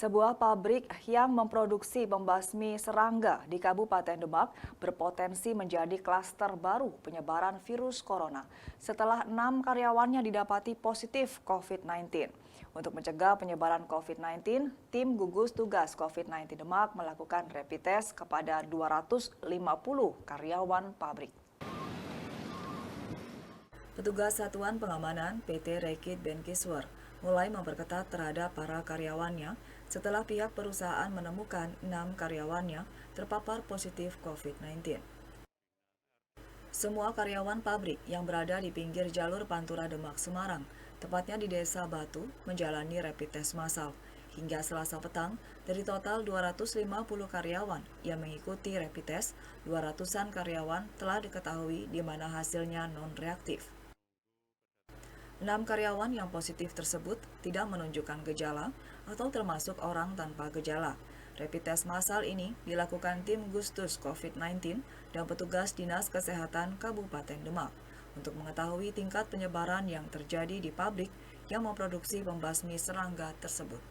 Sebuah pabrik yang memproduksi pembasmi serangga di Kabupaten Demak berpotensi menjadi klaster baru penyebaran virus corona setelah 6 karyawannya didapati positif COVID-19. Untuk mencegah penyebaran COVID-19, tim gugus tugas COVID-19 Demak melakukan rapid test kepada 250 karyawan pabrik. Petugas Satuan Pengamanan PT Rekit Benkiswer mulai memperketat terhadap para karyawannya setelah pihak perusahaan menemukan 6 karyawannya terpapar positif COVID-19. Semua karyawan pabrik yang berada di pinggir jalur Pantura Demak Semarang, tepatnya di Desa Batu, menjalani rapid test massal. Hingga Selasa petang, dari total 250 karyawan yang mengikuti rapid test, 200-an karyawan telah diketahui di mana hasilnya non-reaktif. 6 karyawan yang positif tersebut tidak menunjukkan gejala atau termasuk orang tanpa gejala. Rapid test massal ini dilakukan tim Gustus COVID-19 dan petugas Dinas Kesehatan Kabupaten Demak untuk mengetahui tingkat penyebaran yang terjadi di pabrik yang memproduksi pembasmi serangga tersebut.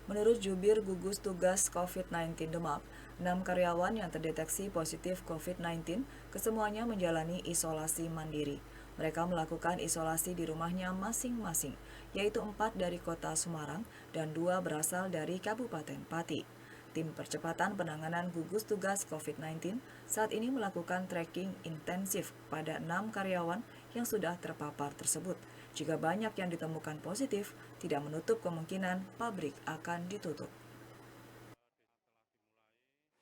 Menurut Jubir Gugus Tugas COVID-19 Demak, 6 karyawan yang terdeteksi positif COVID-19 kesemuanya menjalani isolasi mandiri. Mereka melakukan isolasi di rumahnya masing-masing, yaitu 4 dari kota Semarang dan 2 berasal dari Kabupaten Pati. Tim Percepatan Penanganan Gugus Tugas COVID-19 saat ini melakukan tracking intensif pada 6 karyawan yang sudah terpapar tersebut. Jika banyak yang ditemukan positif, tidak menutup kemungkinan pabrik akan ditutup.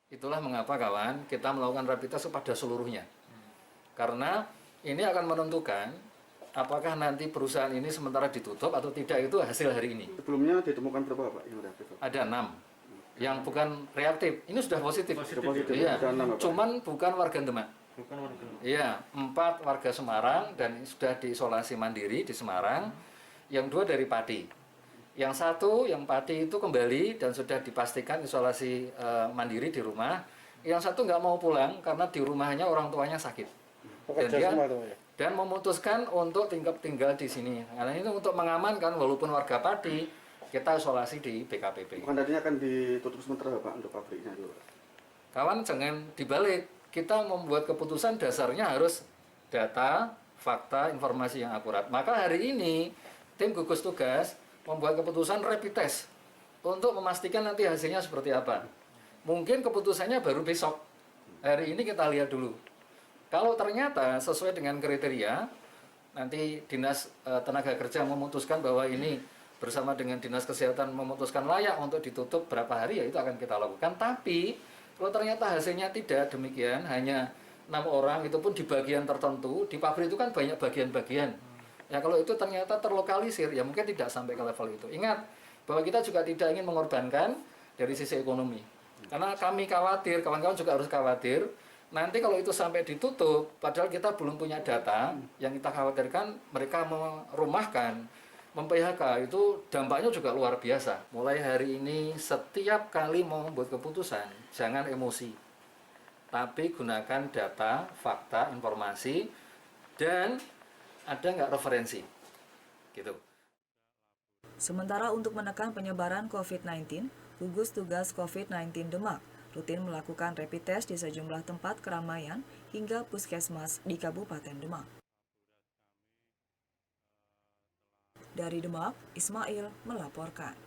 Itulah mengapa kawan kita melakukan rapid test kepada seluruhnya. Karena ini akan menentukan apakah nanti perusahaan ini sementara ditutup atau tidak, itu hasil hari ini. Sebelumnya ditemukan berapa Pak yang reaktif? Ada 6 yang bukan reaktif. Ini sudah positif. Iya. Ada 6, Cuman bukan warga Demak. Iya, 4 warga Semarang dan sudah diisolasi mandiri di Semarang. Yang 2 dari Pati. Yang 1 yang Pati itu kembali dan sudah dipastikan isolasi mandiri di rumah. Yang 1 nggak mau pulang karena di rumahnya orang tuanya sakit. Dan memutuskan untuk tinggal di sini. Karena ini untuk mengamankan, walaupun warga Pati, kita isolasi di BKPP. Bukan tadinya akan ditutup sementara Pak untuk pabriknya dulu? Kawan jangan dibalik. Kita membuat keputusan dasarnya harus data, fakta, informasi yang akurat. Maka hari ini tim gugus tugas membuat keputusan rapid test untuk memastikan nanti hasilnya seperti apa. Mungkin keputusannya baru besok. Hari ini kita lihat dulu. Kalau ternyata sesuai dengan kriteria, nanti Dinas Tenaga Kerja memutuskan bahwa ini bersama dengan Dinas Kesehatan memutuskan layak untuk ditutup berapa hari, ya itu akan kita lakukan. Tapi kalau ternyata hasilnya tidak demikian, hanya 6 orang, itu pun di bagian tertentu, di pabrik itu kan banyak bagian-bagian. Ya kalau itu ternyata terlokalisir, ya mungkin tidak sampai ke level itu. Ingat bahwa kita juga tidak ingin mengorbankan dari sisi ekonomi. Karena kami khawatir, kawan-kawan juga harus khawatir, nanti kalau itu sampai ditutup, padahal kita belum punya data, yang kita khawatirkan mereka merumahkan, mem-PHK, itu dampaknya juga luar biasa. Mulai hari ini, setiap kali mau membuat keputusan, jangan emosi. Tapi gunakan data, fakta, informasi, dan ada nggak referensi. Gitu. Sementara untuk menekan penyebaran COVID-19, Gugus Tugas COVID-19 Demak rutin melakukan rapid test di sejumlah tempat keramaian hingga puskesmas di Kabupaten Demak. Dari Demak, Ismail melaporkan.